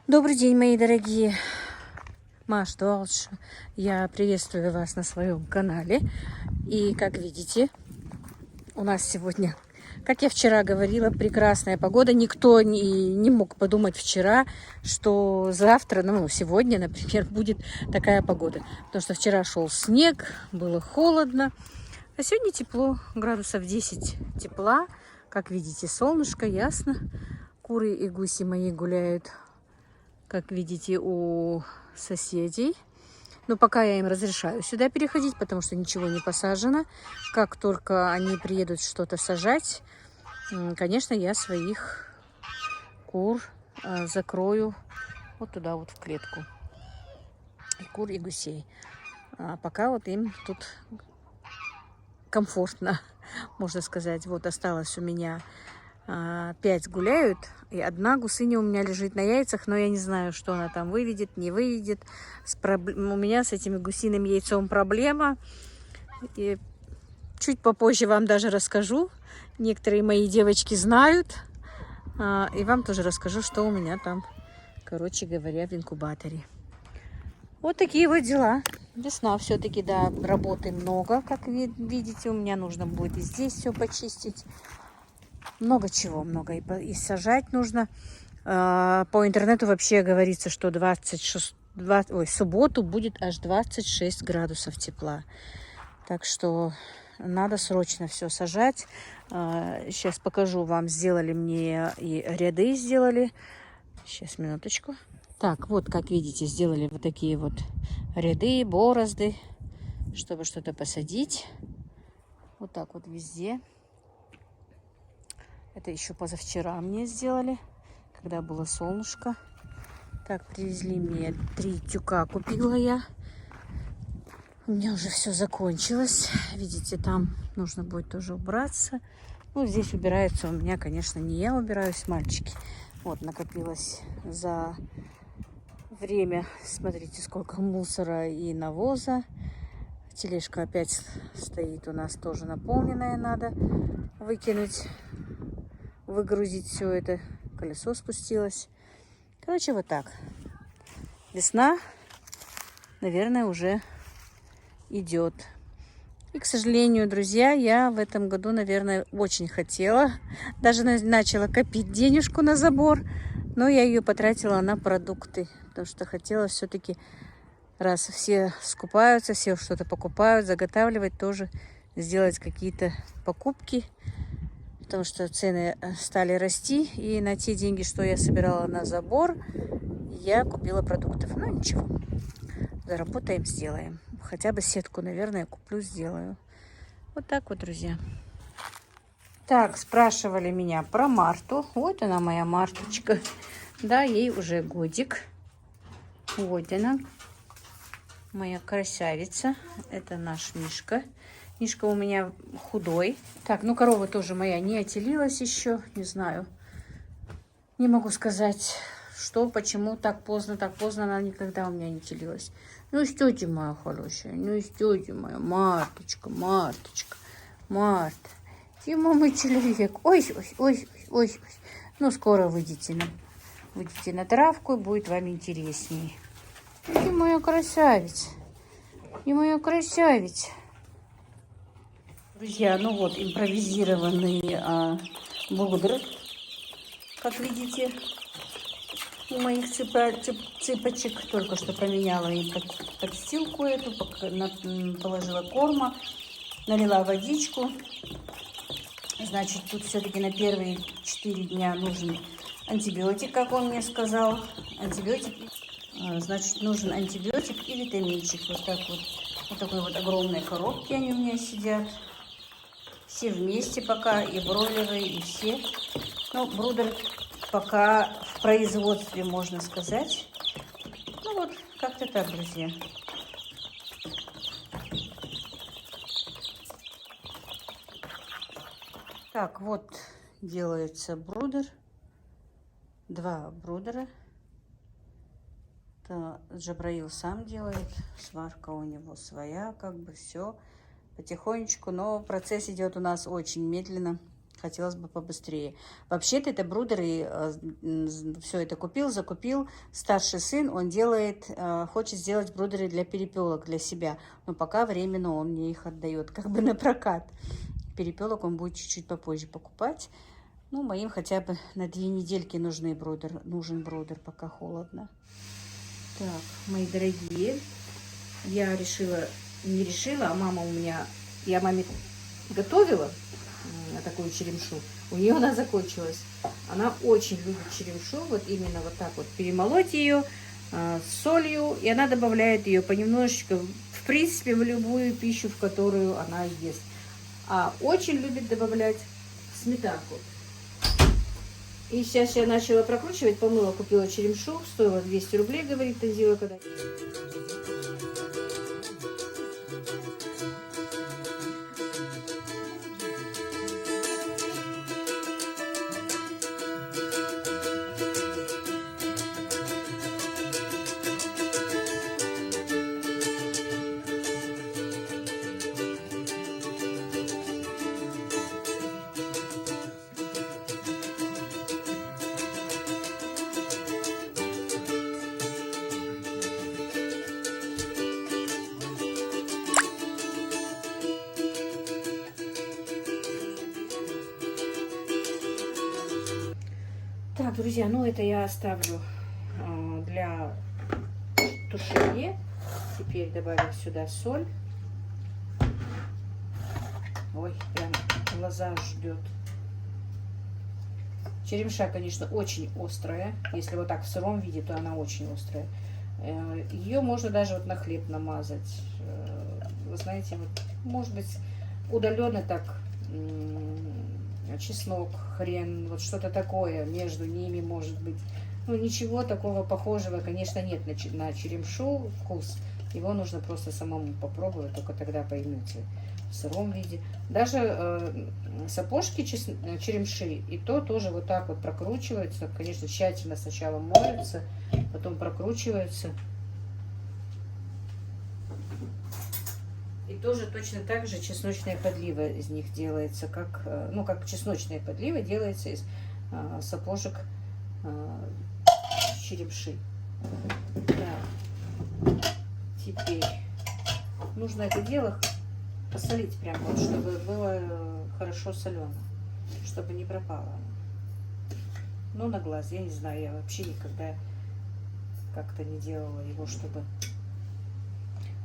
Добрый день, мои дорогие. Маш Дуалш, я приветствую вас на своем канале. И как видите, у нас сегодня, как я вчера говорила, прекрасная погода. Никто не мог подумать вчера, что завтра, сегодня, например, будет такая погода. Потому что вчера шел снег, было холодно. А сегодня тепло, градусов 10 тепла. Как видите, солнышко, ясно. Куры и гуси мои гуляют, как видите, у соседей. Но пока я им разрешаю сюда переходить, потому что ничего не посажено. Как только они приедут что-то сажать, конечно, я своих кур закрою вот туда вот в клетку. И кур, и гусей. А пока вот им тут комфортно, можно сказать. Вот осталось у меня 5 гуляют, и одна гусыня у меня лежит на яйцах, но я не знаю, что она там выведет, не выведет. У меня с этим гусиным яйцом проблема. И чуть попозже вам даже расскажу. Некоторые мои девочки знают. И вам тоже расскажу, что у меня там, короче говоря, в инкубаторе. Вот такие вот дела. Весна все-таки, да, работы много, как видите. У меня нужно будет и здесь все почистить. Много чего, много. И сажать нужно. По интернету вообще говорится, что в субботу будет аж 26 градусов тепла. Так что надо срочно все сажать. Сейчас покажу вам. Сделали мне и ряды сделали. Сейчас, минуточку. Так, вот, как видите, сделали вот такие вот ряды, борозды, чтобы что-то посадить. Вот так вот везде. Это еще позавчера мне сделали, когда было солнышко. Так, привезли мне 3 тюка, купила я. У меня уже все закончилось. Видите, там нужно будет тоже убраться. Ну, здесь убирается у меня, конечно, не я убираюсь, мальчики. Вот, накопилось за время. Смотрите, сколько мусора и навоза. Тележка опять стоит у нас тоже наполненная. Надо выкинуть, выгрузить все это. Колесо спустилось. Короче, вот так. Весна, наверное, уже идет. И, к сожалению, друзья, я в этом году, наверное, очень хотела. Даже начала копить денежку на забор. Но я ее потратила на продукты. Потому что хотела все-таки, раз все скупаются, все что-то покупают, заготавливать тоже, сделать какие-то покупки. Потому что цены стали расти. И на те деньги, что я собирала на забор, я купила продуктов. Ну, ничего. Заработаем, сделаем. Хотя бы сетку, наверное, куплю, сделаю. Вот так вот, друзья. Так, спрашивали меня про Марту. Вот она, моя Марточка. Да, ей уже годик. Вот она. Моя красавица. Это наш Мишка. Мишка у меня худой. Так, ну корова тоже моя не отелилась еще. Не знаю. Не могу сказать, что, почему так поздно. Так поздно она никогда у меня не телилась. Ну, стётя моя хорошая. Ну, стётя моя. Марточка, Марточка. Марта. Ты, мама, человек. Ой, ой, ой, ой, ой. Ну, скоро выйдете на травку, и будет вам интереснее. Ты моя красавица. Ты моя красавица. Друзья, ну вот импровизированный брудер, как видите, у моих цыпочек. Только что поменяла им подстилку эту, положила корма, налила водичку. Значит, тут все-таки на первые 4 дня нужен антибиотик, как он мне сказал. Антибиотик, значит, нужен антибиотик и витаминчик. Вот так вот. Вот такой вот огромной коробки они у меня сидят. Все вместе пока, и бройлеры, и все. Ну, брудер пока в производстве, можно сказать. Ну вот, как-то так, друзья. Так, вот делается брудер. 2 брудера. Это Джабраил сам делает. Сварка у него своя, как бы все. Потихонечку, но процесс идет у нас очень медленно. Хотелось бы побыстрее. Вообще-то это брудеры, все это купил, закупил. Старший сын, он делает, хочет сделать брудеры для перепелок, для себя. Но пока временно он мне их отдает, как бы на прокат. Перепелок он будет чуть-чуть попозже покупать. Ну, моим хотя бы на 2 недельки нужен брудер, пока холодно. Так, мои дорогие, я не решила, а мама у меня, я маме готовила такую черемшу, у нее она закончилась. Она очень любит черемшу, вот именно вот так вот перемолоть ее с солью, и она добавляет ее понемножечку, в принципе, в любую пищу, в которую она ест. А очень любит добавлять сметанку. И сейчас я начала прокручивать, помыла, купила черемшу, стоила 200 рублей, говорит Танзила, когда... Так, друзья, ну это я оставлю для тушения. Теперь добавим сюда соль. Ой, прям глаза ждет. Черемша, конечно, очень острая. Если вот так в сыром виде, то она очень острая. Ее можно даже вот на хлеб намазать. Вы знаете, вот, может быть, удаленно так... чеснок, хрен, вот что-то такое между ними может быть. Ну, ничего такого похожего, конечно, нет на черемшу вкус. Его нужно просто самому попробовать, только тогда поймете в сыром виде. Даже сапожки черемши, и то тоже вот так вот прокручивается. Конечно, тщательно сначала моются, потом прокручиваются. И тоже точно так же чесночная подлива из них делается, как, ну, как чесночная подлива делается из сапожек черемши. Так. Теперь нужно это дело посолить прям вот, чтобы было хорошо солено, чтобы не пропало. Ну, на глаз, я не знаю, я вообще никогда как-то не делала его, чтобы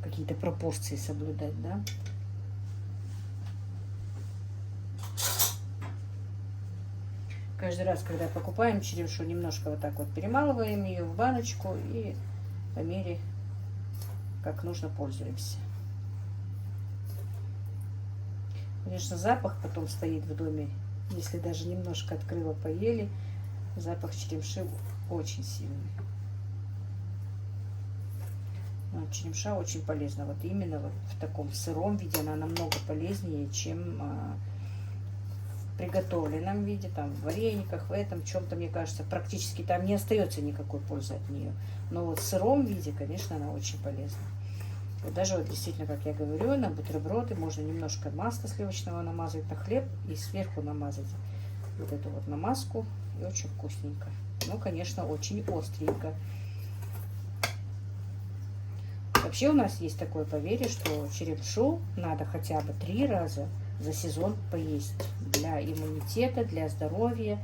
какие-то пропорции соблюдать, да. Каждый раз, когда покупаем черемшу, немножко вот так вот перемалываем ее в баночку и по мере, как нужно, пользуемся. Конечно, запах потом стоит в доме, если даже немножко открыла, поели, запах черемши очень сильный. Черемша очень полезна. Вот именно вот в таком сыром виде она намного полезнее, чем в приготовленном виде, там в варениках, в этом чем-то, мне кажется, практически там не остается никакой пользы от нее. Но вот в сыром виде, конечно, она очень полезна. Вот даже вот действительно, как я говорю, на бутерброды можно немножко масла сливочного намазать на хлеб и сверху намазать вот эту вот намазку, и очень вкусненько. Ну, конечно, очень остренько. Вообще у нас есть такое поверье, что черемшу надо хотя бы 3 раза за сезон поесть. Для иммунитета, для здоровья.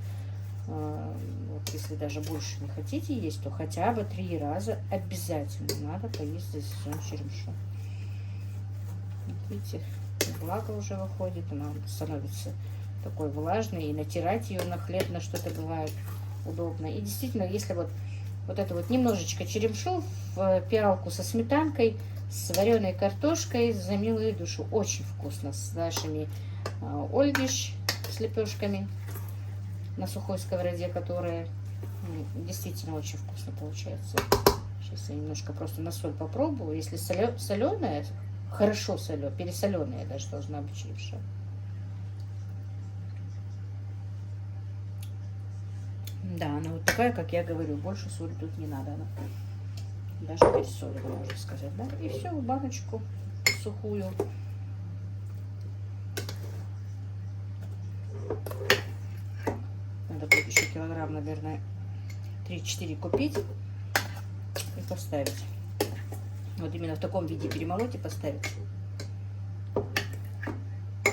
Вот если даже больше не хотите есть, то хотя бы 3 раза обязательно надо поесть за сезон черемшу. Видите, влага уже выходит, она становится такой влажной. И натирать ее на хлеб, на что-то бывает удобно. И действительно, если вот это вот немножечко черемшу в пиалку со сметанкой, с вареной картошкой, за милую душу. Очень вкусно. С нашими ольгиш, с лепешками на сухой сковороде, которые действительно очень вкусно получается. Сейчас я немножко просто на соль попробую. Если соленая, хорошо соленая, пересоленая даже должна быть черемша. Да, она вот такая, как я говорю, больше соли тут не надо. Она даже пересолена, можно сказать, да? И все, в баночку сухую. Надо будет еще килограмм, наверное, 3-4 купить и поставить. Вот именно в таком виде перемолоть и поставить.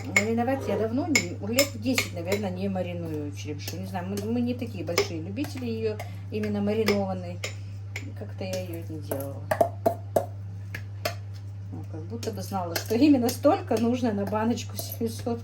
Мариновать я давно, лет 10, наверное, не мариную черемшу. Не знаю, мы не такие большие любители ее именно маринованной. Как-то я ее не делала. Ну, как будто бы знала, что именно столько нужно на баночку 700.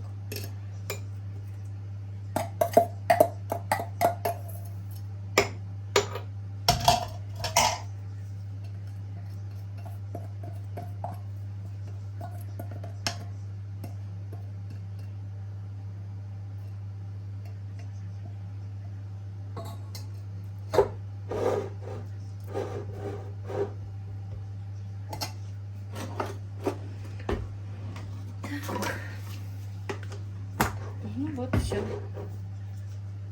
Ну вот все.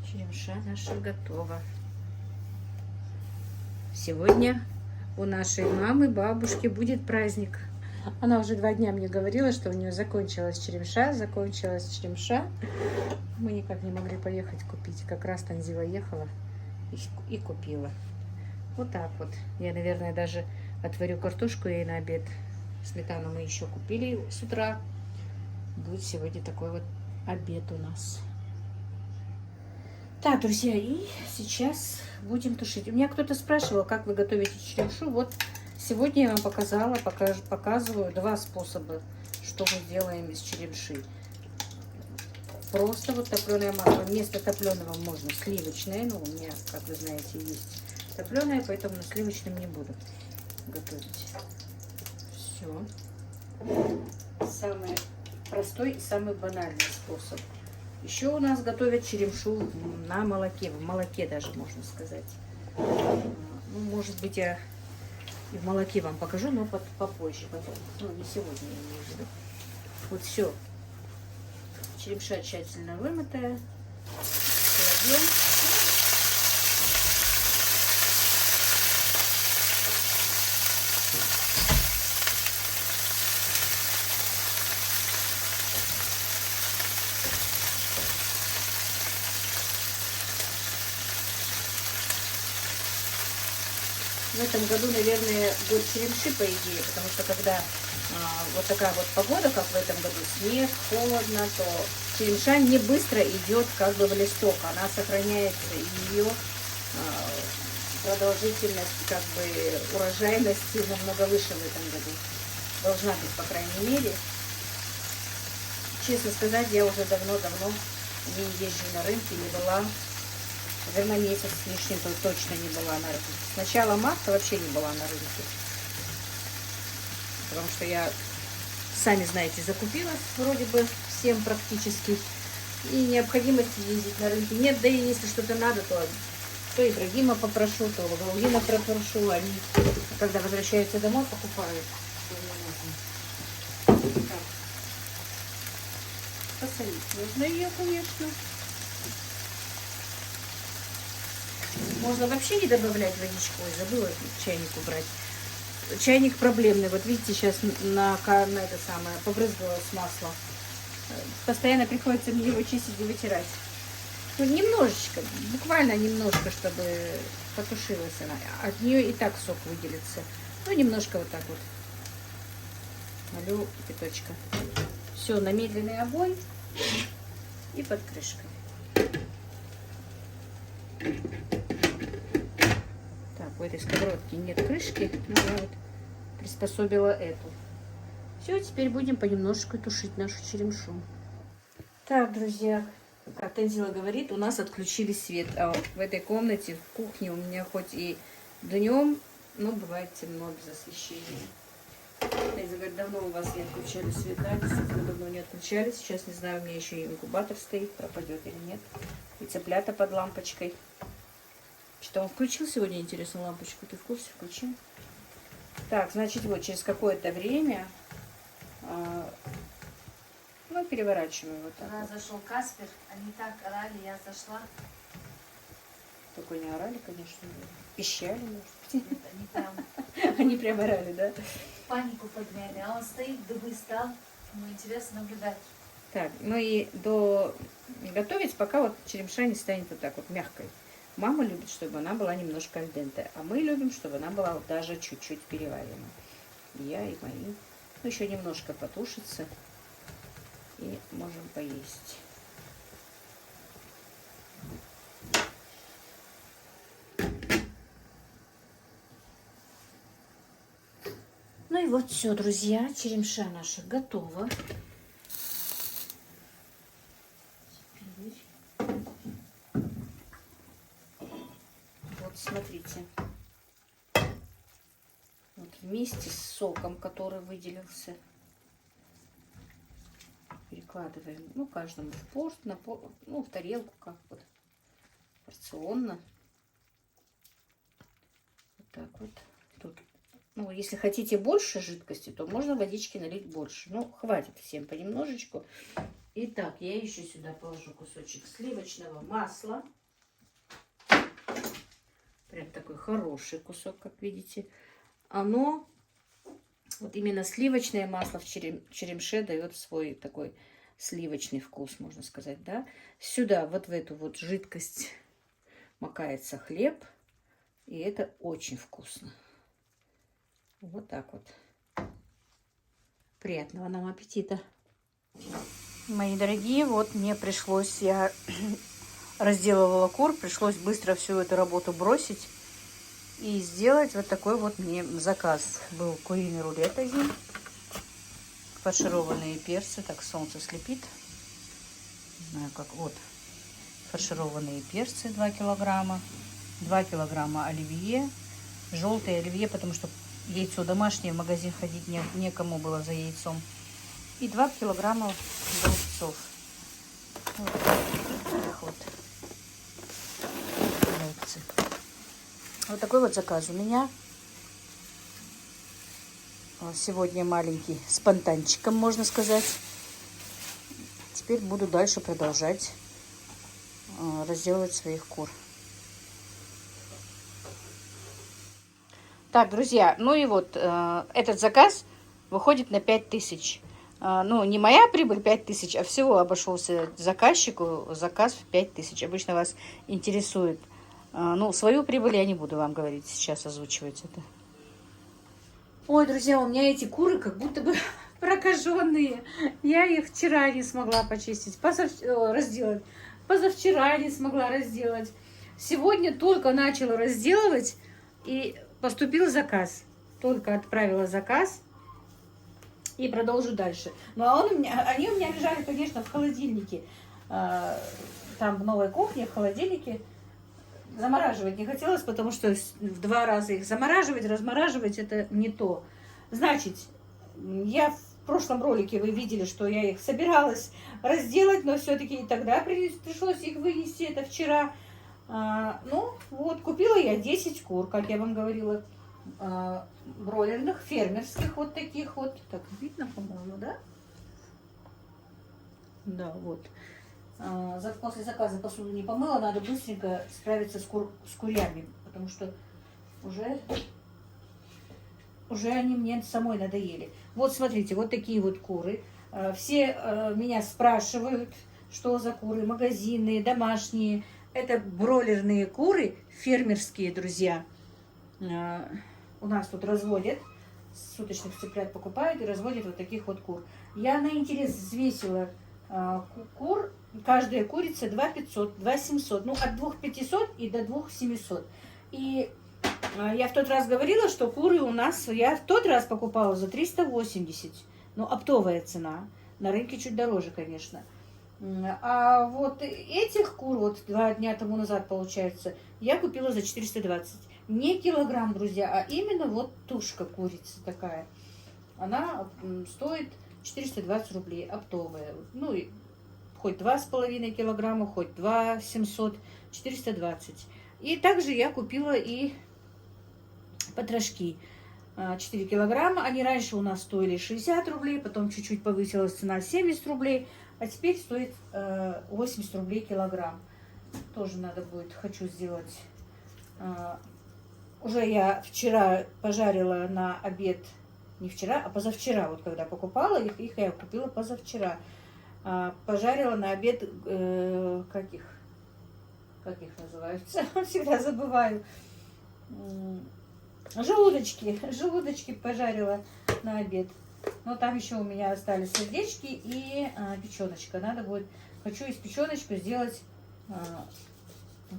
Черемша наша готова. Сегодня у нашей мамы, бабушки будет праздник. Она уже 2 дня мне говорила, что у нее закончилась черемша. Мы никак не могли поехать купить. Как раз Танзила ехала и купила. Вот так вот. Я, наверное, даже отварю картошку ей на обед. Сметану мы еще купили с утра. Будет сегодня такой вот обед у нас. Так, друзья, и сейчас будем тушить. У меня кто-то спрашивал, как вы готовите черемшу. Вот сегодня я вам показываю 2 способа, что мы делаем из черемши. Просто вот топленое масло. Вместо топленого можно сливочное. Ну, у меня, как вы знаете, есть топленое, поэтому на сливочном не буду готовить. Все. Самый простой и самый банальный способ. Еще у нас готовят черемшу на молоке. В молоке даже, можно сказать. Ну, может быть, я и в молоке вам покажу, но попозже. Потом. Ну, не сегодня, я имею в виду. Вот все. Черемша тщательно вымытая. Кладем. В этом году, наверное, год черемши, по идее, потому что когда вот такая вот погода, как в этом году, снег, холодно, то черемша не быстро идет как бы в листок, она сохраняется, и ее продолжительность, как бы урожайность намного выше в этом году. Должна быть, по крайней мере. Честно сказать, я уже давно-давно не езжу на рынке, не была. Наверное, месяц с лишним точно не была на рынке. С начала марта вообще не была на рынке. Потому что я, сами знаете, закупилась вроде бы всем практически. И необходимости ездить на рынке нет. Да и если что-то надо, то Ибрагима попрошу, то Гаулина попрошу. Они, когда возвращаются домой, покупают. Так. Посолить нужно ее, конечно. Можно вообще не добавлять водичку. Ой, забыла чайник убрать. Чайник проблемный. Вот видите, сейчас на это самое побрызгалось масло. Постоянно приходится мне его чистить и вытирать. Ну, немножечко, буквально немножко, чтобы потушилась она. От нее и так сок выделится. Ну, немножко вот так вот. Налью кипяточка. Все, на медленный огонь и под крышкой. Так, у этой сковородки нет крышки, но я вот приспособила эту. Все, теперь будем понемножку тушить нашу черемшу. Так, друзья, как Танзила говорит, у нас отключили свет. А в этой комнате, в кухне, у меня хоть и днем, но бывает темно без освещения. Танзила говорит, давно у вас не отключали свет, да, действительно давно не отключали. Сейчас, не знаю, у меня еще и инкубатор стоит, пропадет или нет. И цыплята под лампочкой. Что он включил сегодня, интересно, лампочку? Ты в курсе? Включил? Так, значит, вот через какое-то время, ну, переворачиваю вот так. У нас зашел Каспер, они так орали, я зашла. Только не орали, конечно, пищали, может быть. Нет, Они прям орали, да? панику подняли, а он стоит, дыбы стал, ему интересно наблюдать. Так, ну и до готовить, пока вот черемша не станет вот так вот мягкой. Мама любит, чтобы она была немножко аль денте, а мы любим, чтобы она была вот даже чуть-чуть переварена. Я и мои. Ну, еще немножко потушится, и можем поесть. Ну и вот все, друзья, черемша наша готова. Вот смотрите. Вот вместе с соком, который выделился, перекладываем, ну, каждому в порт, ну, в тарелку, как вот, порционно. Вот так вот. Тут, ну, если хотите больше жидкости, то можно водички налить больше. Ну, хватит всем понемножечку. Итак, я еще сюда положу кусочек сливочного масла. Прям такой хороший кусок, как видите. Оно, вот именно сливочное масло в черемше дает свой такой сливочный вкус, можно сказать, да. Сюда, вот в эту вот жидкость макается хлеб, и это очень вкусно. Вот так вот. Приятного нам аппетита. Мои дорогие, вот мне пришлось, я разделывала кур, пришлось быстро всю эту работу бросить и сделать вот такой вот мне заказ. Был куриный рулет один, фаршированные перцы, так солнце слепит, не знаю как, вот, фаршированные перцы 2 килограмма, 2 килограмма оливье, желтое оливье, потому что яйцо домашнее, в магазин ходить некому было за яйцом, и 2 килограмма голубцов. Вот так вот. Вот такой вот заказ у меня. Сегодня маленький, спонтанчиком, можно сказать. Теперь буду дальше продолжать разделывать своих кур. Так, друзья, ну и вот этот заказ выходит на 5000. Ну, не моя прибыль 5000, а всего обошелся заказчику заказ в 5000. Обычно вас интересует. Ну, свою прибыль я не буду вам говорить, сейчас озвучивать это. Ой, друзья, у меня эти куры как будто бы прокаженные. Я их вчера не смогла почистить, разделать. Позавчера не смогла разделать. Сегодня только начала разделывать, и поступил заказ. Только отправила заказ и продолжу дальше. Ну, а они у меня лежали, конечно, в холодильнике. Там в новой кухне, в холодильнике. Замораживать не хотелось, потому что в 2 раза их замораживать, размораживать это не то. Значит, я в прошлом ролике вы видели, что я их собиралась разделать, но все-таки и тогда пришлось их вынести, это вчера. Ну, вот, купила я 10 кур, как я вам говорила, бройлерных, фермерских, вот таких вот. Так, видно, по-моему, да? Да, вот. После заказа посуду не помыла, надо быстренько справиться с курями, потому что уже они мне самой надоели. Вот смотрите, вот такие вот куры. Все меня спрашивают, что за куры, магазинные, домашние. Это бройлерные куры, фермерские, друзья. У нас тут разводят, суточных цыплят покупают и разводят вот таких вот кур. Я на интерес взвесила кур. Каждая курица 2500, 2700, ну от 2500 и до 2700. И я в тот раз говорила, что куры у нас, я в тот раз покупала за 380, ну оптовая цена, на рынке чуть дороже, конечно. А вот этих кур, вот 2 дня тому назад, получается, я купила за 420. Не килограмм, друзья, а именно вот тушка курицы такая. Она стоит 420 рублей, оптовая. Ну и хоть 2,5 килограмма, хоть 2 700, 420. И также я купила и потрошки. 4 килограмма. Они раньше у нас стоили 60 рублей, потом чуть-чуть повысилась цена 70 рублей, а теперь стоит 80 рублей килограмм. Тоже надо будет, хочу сделать. Уже я вчера пожарила на обед, не вчера, а позавчера, вот когда покупала их я купила позавчера. Пожарила на обед, как их называются, всегда забываю. Желудочки пожарила на обед. Но там еще у меня остались сердечки и печеночка. Надо будет, хочу из печеночки сделать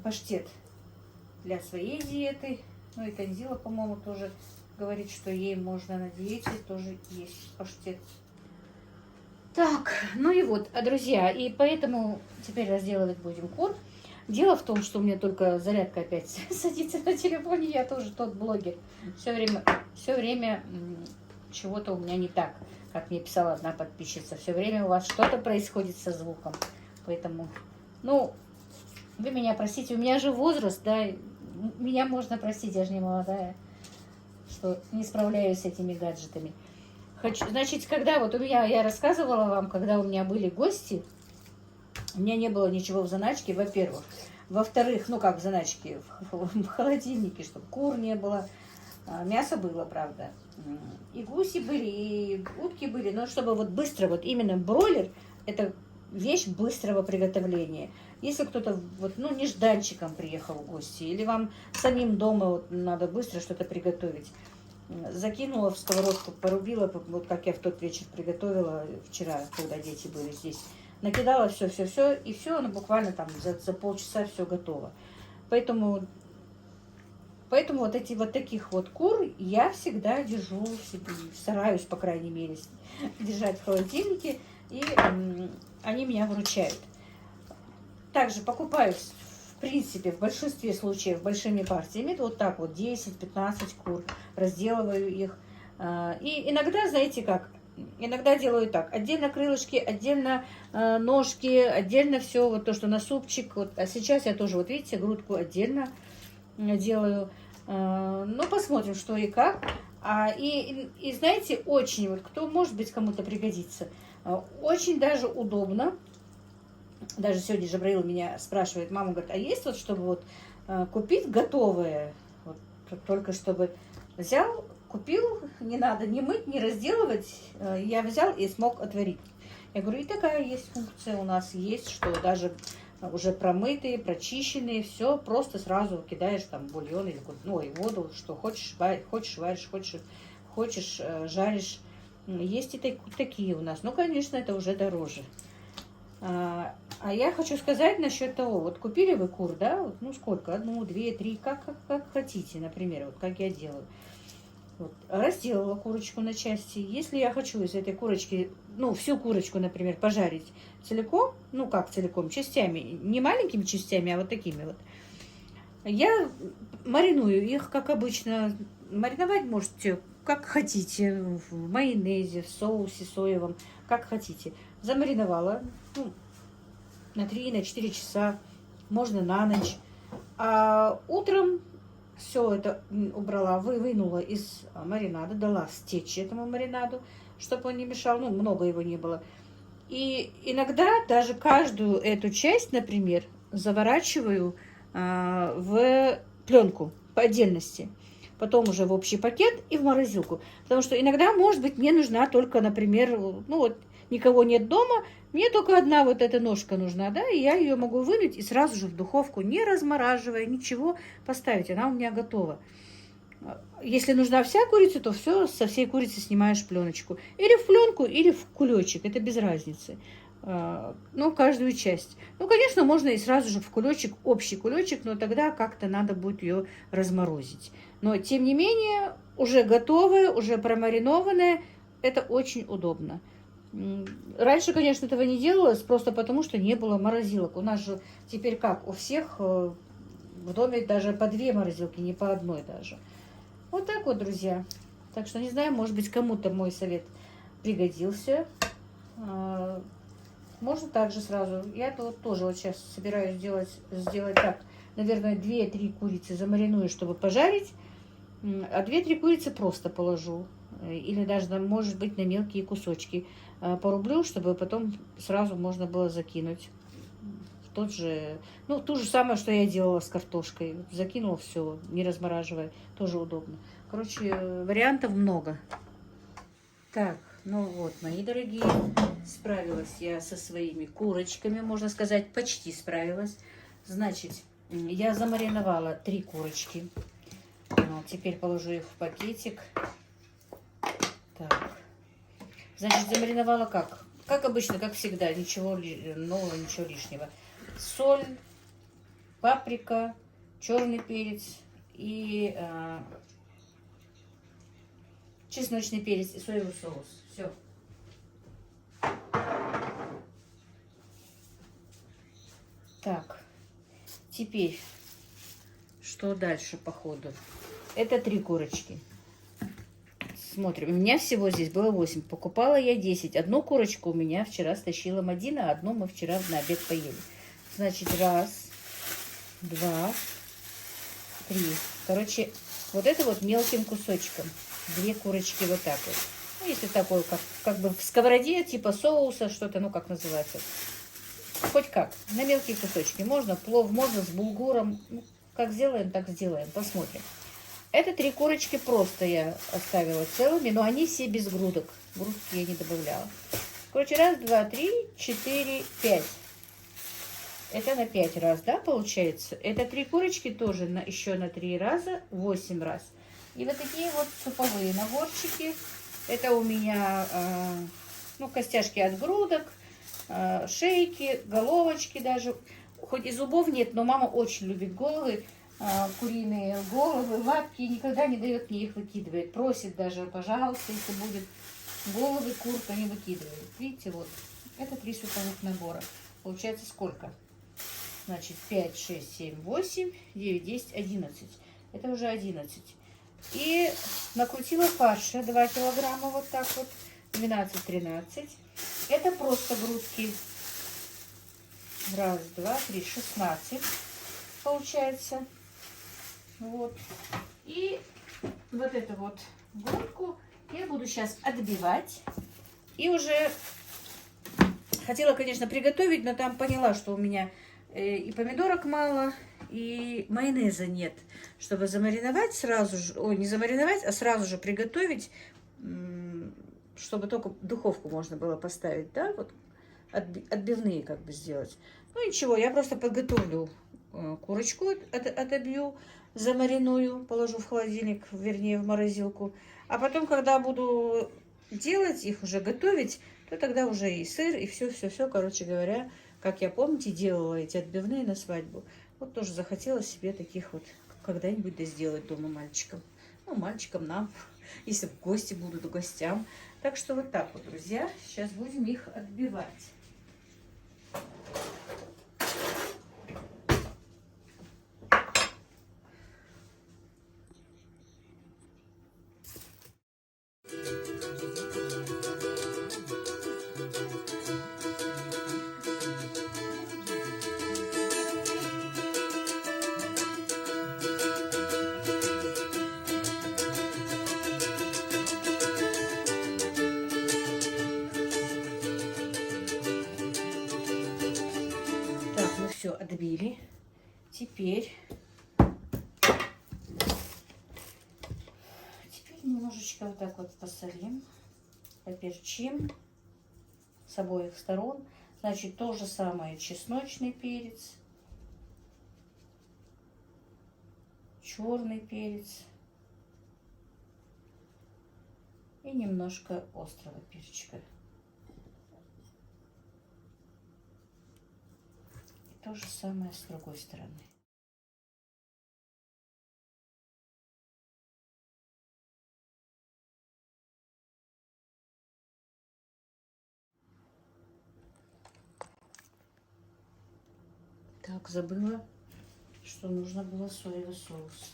паштет для своей диеты. Ну и Танзила, по-моему, тоже говорит, что ей можно на диете тоже есть паштет. Так, ну и вот, друзья, и поэтому теперь разделывать будем кур. Дело в том, что у меня только зарядка опять садится на телефоне, я тоже тот блогер. Все время чего-то у меня не так, как мне писала одна подписчица. Все время у вас что-то происходит со звуком. Поэтому, ну, вы меня простите, у меня же возраст, да, меня можно простить, я же не молодая, что не справляюсь с этими гаджетами. Значит, когда вот у меня, я рассказывала вам, когда у меня были гости, у меня не было ничего в заначке, во-первых. Во-вторых, ну как в заначке, в холодильнике, чтобы кур не было. Мясо было, правда. И гуси были, и утки были. Но чтобы вот быстро, вот именно бройлер, это вещь быстрого приготовления. Если кто-то вот, ну, нежданчиком приехал в гости, или вам самим дома вот надо быстро что-то приготовить, закинула в сковородку, порубила, вот как я в тот вечер приготовила вчера, когда дети были здесь. Накидала все, и все, оно буквально там за полчаса все готово. Поэтому вот эти вот таких вот кур я всегда держу, стараюсь, по крайней мере, держать в холодильнике, и они меня выручают. Также покупаю, в принципе, в большинстве случаев большими партиями, вот так вот 10-15 кур, разделываю их. И иногда, знаете как, иногда делаю так, отдельно крылышки, отдельно ножки, отдельно все, вот то, что на супчик. Вот. А сейчас я тоже, вот видите, грудку отдельно делаю. Ну, посмотрим, что и как. И знаете, очень, вот кто, может быть, кому-то пригодится, очень даже удобно. Даже сегодня Жабраил меня спрашивает, мама говорит, а есть вот, чтобы вот купить готовое, вот, только чтобы взял, купил, не надо ни мыть, ни разделывать, я взял и смог отварить. Я говорю, и такая есть функция у нас есть, что даже уже промытые, прочищенные, все, просто сразу кидаешь там бульон или воду, что хочешь, варишь, хочешь, жаришь. Есть и такие у нас, ну, конечно, это уже дороже. А я хочу сказать насчет того, вот купили вы кур, да, вот, ну сколько, 1, 2, 3, как хотите, например, вот как я делаю. Вот, разделала курочку на части. Если я хочу из этой курочки, ну всю курочку, например, пожарить целиком, ну как целиком, частями, не маленькими частями, а вот такими вот, я мариную их, как обычно. Мариновать можете как хотите, в майонезе, в соусе соевом, как хотите. Замариновала, ну, на 3-4 часа, можно на ночь. А утром все это убрала, вынула из маринада, дала стечь этому маринаду, чтобы он не мешал, ну, много его не было. И иногда даже каждую эту часть, например, заворачиваю в пленку по отдельности. Потом уже в общий пакет и в морозилку. Потому что иногда, может быть, мне нужна только, например, ну вот, никого нет дома, мне только одна вот эта ножка нужна, да, и я ее могу вынуть и сразу же в духовку, не размораживая, ничего, поставить. Она у меня готова. Если нужна вся курица, то все, со всей курицы снимаешь пленочку. Или в пленку, или в кулечек, это без разницы. Ну, каждую часть. Ну, конечно, можно и сразу же в кулечек, общий кулечек, но тогда как-то надо будет ее разморозить. Но, тем не менее, уже готовое, уже промаринованное, это очень удобно. Раньше, конечно, этого не делалось, просто потому, что не было морозилок. У нас же теперь как? У всех в доме даже по 2 морозилки, не по одной даже. Вот так вот, друзья. Так что, не знаю, может быть, кому-то мой совет пригодился. Можно также сразу. Я вот тоже вот сейчас собираюсь сделать так. Наверное, 2-3 курицы замариную, чтобы пожарить. А 2-3 курицы просто положу. Или даже, может быть, на мелкие кусочки порублю, чтобы потом сразу можно было закинуть в тот же, ну, то же самое, что я делала с картошкой. Закинула все, не размораживая. Тоже удобно. Короче, вариантов много. Так, ну вот, мои дорогие. справилась я со своими курочками, можно сказать, почти справилась. Значит, я замариновала 3 курочки. Теперь положу их в пакетик. Так. Значит, замариновала как? Как обычно, как всегда, ничего нового, ничего лишнего. Соль, паприка, черный перец и чесночный перец и соевый соус. Все. Так, теперь, что дальше по ходу? Это 3 курочки. Смотрим, у меня всего здесь было 8. Покупала я 10. Одну курочку у меня вчера стащила Мадина, а одну мы вчера на обед поели. Значит, 1, 2, 3. Короче, вот это вот мелким кусочком. 2 курочки вот так вот. Ну, если такой, как бы в сковороде, типа соуса, что-то, ну, как называется. Хоть как, на мелкие кусочки. Можно плов, можно с булгуром. Ну, как сделаем, так сделаем. Посмотрим. Это 3 курочки просто я оставила целыми, но они все без грудок. Грудки я не добавляла. Короче, 1, 2, 3, 4, 5. Это на 5 раз, да, получается? Это 3 курочки тоже еще на 3 раза, 8 раз. И вот такие вот суповые наборчики. Это у меня, ну, костяшки от грудок, шейки, головочки даже. Хоть и зубов нет, но мама очень любит головы. Куриные головы, лапки, и никогда не дает мне их выкидывать. Просит даже, пожалуйста, если будет головы кур, то не выкидывает. Видите, вот, это 3 суповых набора. Получается сколько? Значит, 5, 6, 7, 8, 9, 10, 11. Это уже 11. И накрутила фарша 2 килограмма, вот так вот, 12-13. Это просто грудки. 1, 2, 3, 16 получается. Вот. И вот эту вот грудку я буду сейчас отбивать. И уже хотела, конечно, приготовить, но там поняла, что у меня и помидорок мало, и майонеза нет. Чтобы замариновать сразу же, ой, не замариновать, а сразу же приготовить, чтобы только духовку можно было поставить, да, вот отбивные как бы сделать. Ну ничего, я просто подготовлю курочку, отобью, замариную, положу в холодильник, вернее в морозилку. А потом, когда буду делать их, уже готовить, то тогда уже и сыр, и все, короче говоря, как я, помните, делала эти отбивные на свадьбу. Вот тоже захотела себе таких вот когда-нибудь да сделать дома мальчикам. Ну, мальчикам, нам, если в гости будут, гостям. Так что вот так вот, друзья, сейчас будем их отбивать. Все отбили. Теперь немножечко вот так вот посолим, поперчим с обоих сторон. Значит, то же самое чесночный перец, черный перец и немножко острого перчика. То же самое с другой стороны. Так, забыла, что нужно было соевый соус.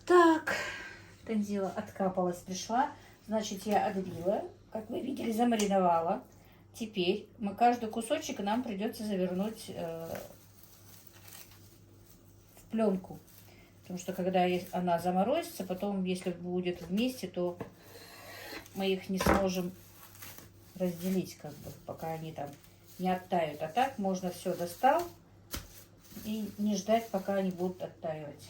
Так, Танзила откапалась, пришла. Значит, я отбила, как вы видели, замариновала. Теперь мы каждый кусочек нам придется завернуть в пленку. Потому что когда она заморозится, потом, если будет вместе, то мы их не сможем разделить, как бы, пока они там не оттают. А так можно все достал и не ждать, пока они будут оттаивать.